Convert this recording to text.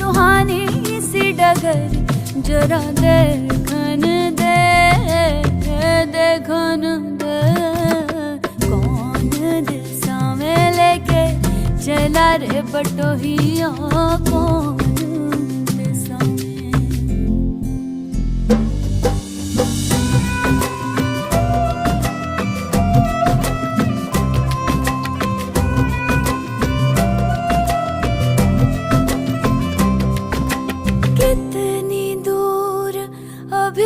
सुहानी सी डगर जरा देखन दे, देखन दे। कौन दिल सामे लेके चला रे बटोहिया, कौन